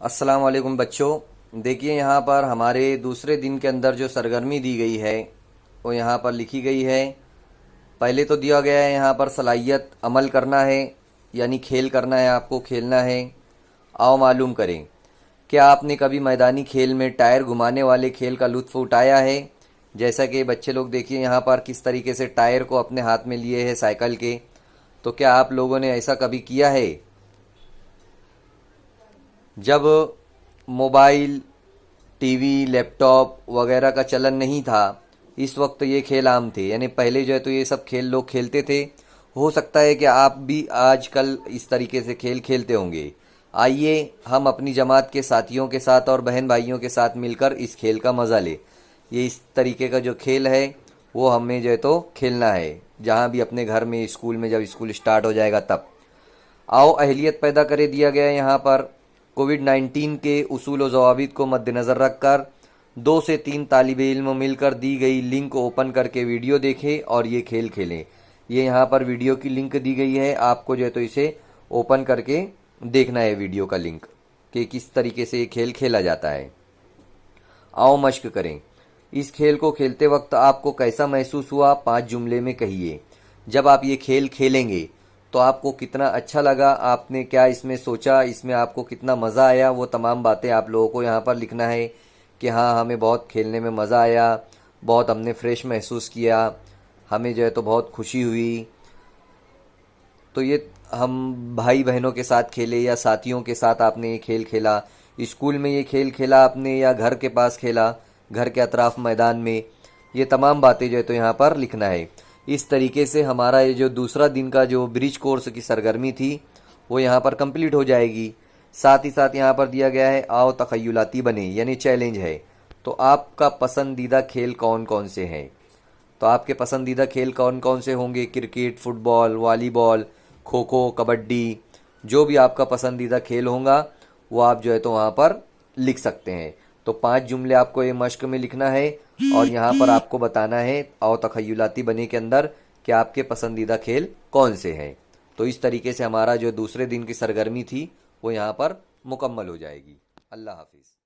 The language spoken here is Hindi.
अस्सलाम वालेकुम बच्चों। देखिए यहाँ पर हमारे दूसरे दिन के अंदर जो सरगर्मी दी गई है वो यहाँ पर लिखी गई है। पहले तो दिया गया है यहाँ पर सलाहियत अमल करना है, यानी खेल करना है, आपको खेलना है। आओ मालूम करें, क्या आपने कभी मैदानी खेल में टायर घुमाने वाले खेल का लुत्फ़ उठाया है। जैसा कि बच्चे लोग देखिए यहाँ पर किस तरीके से टायर को अपने हाथ में लिए है साइकिल के। तो क्या आप लोगों ने ऐसा कभी किया है? जब मोबाइल, टीवी, लैपटॉप वगैरह का चलन नहीं था, इस वक्त ये खेल आम थे, यानी पहले जो है तो ये सब खेल लोग खेलते थे। हो सकता है कि आप भी आजकल इस तरीके से खेल खेलते होंगे। आइए हम अपनी जमात के साथियों के साथ और बहन भाइयों के साथ मिलकर इस खेल का मज़ा ले। ये इस तरीके का जो खेल है वो हमें जो है तो खेलना है, जहाँ भी अपने घर में, स्कूल में, जब स्कूल स्टार्ट हो जाएगा तब। आओ अहलियत पैदा करे दिया गया है यहाँ पर। कोविड-19 के उसूल व ज़वाबित को मद्देनज़र रखकर 2 से 3 तालिब इल्म मिलकर दी गई लिंक ओपन करके वीडियो देखें और ये खेल खेलें। ये यहाँ पर वीडियो की लिंक दी गई है, आपको जो है तो इसे ओपन करके देखना है वीडियो का लिंक, कि किस तरीके से ये खेल खेला जाता है। आओ मश्क करें। इस खेल को खेलते वक्त आपको कैसा महसूस हुआ, 5 जुमले में कहिए। जब आप ये खेल खेलेंगे तो आपको कितना अच्छा लगा, आपने क्या इसमें सोचा, इसमें आपको कितना मज़ा आया, वो तमाम बातें आप लोगों को यहाँ पर लिखना है कि हाँ, हमें बहुत खेलने में मज़ा आया, बहुत हमने फ्रेश महसूस किया, हमें जो है तो बहुत खुशी हुई। तो ये हम भाई बहनों के साथ खेले या साथियों के साथ आपने ये खेल खेला, स्कूल में ये खेल खेला आपने या घर के पास खेला, घर के अतराफ मैदान में, ये तमाम बातें जो है तो यहाँ पर लिखना है। इस तरीके से हमारा ये जो दूसरा दिन का जो ब्रिज कोर्स की सरगर्मी थी वो यहाँ पर कंप्लीट हो जाएगी। साथ ही साथ यहाँ पर दिया गया है आओ तखय्युलाती बने, यानी चैलेंज है। तो आपका पसंदीदा खेल कौन कौन से हैं? तो आपके पसंदीदा खेल कौन कौन से होंगे? Cricket, football, volleyball, kho kho, kabaddi, जो भी आपका पसंदीदा खेल होगा वो आप जो है तो वहाँ पर लिख सकते हैं। तो 5 जुमले आपको ये मश्क में लिखना है और यहाँ पर आपको बताना है आओ तखय्युलाती बने के अंदर कि आपके पसंदीदा खेल कौन से हैं। तो इस तरीके से हमारा जो दूसरे दिन की सरगर्मी थी वो यहाँ पर मुकम्मल हो जाएगी। अल्लाह हाफिज़।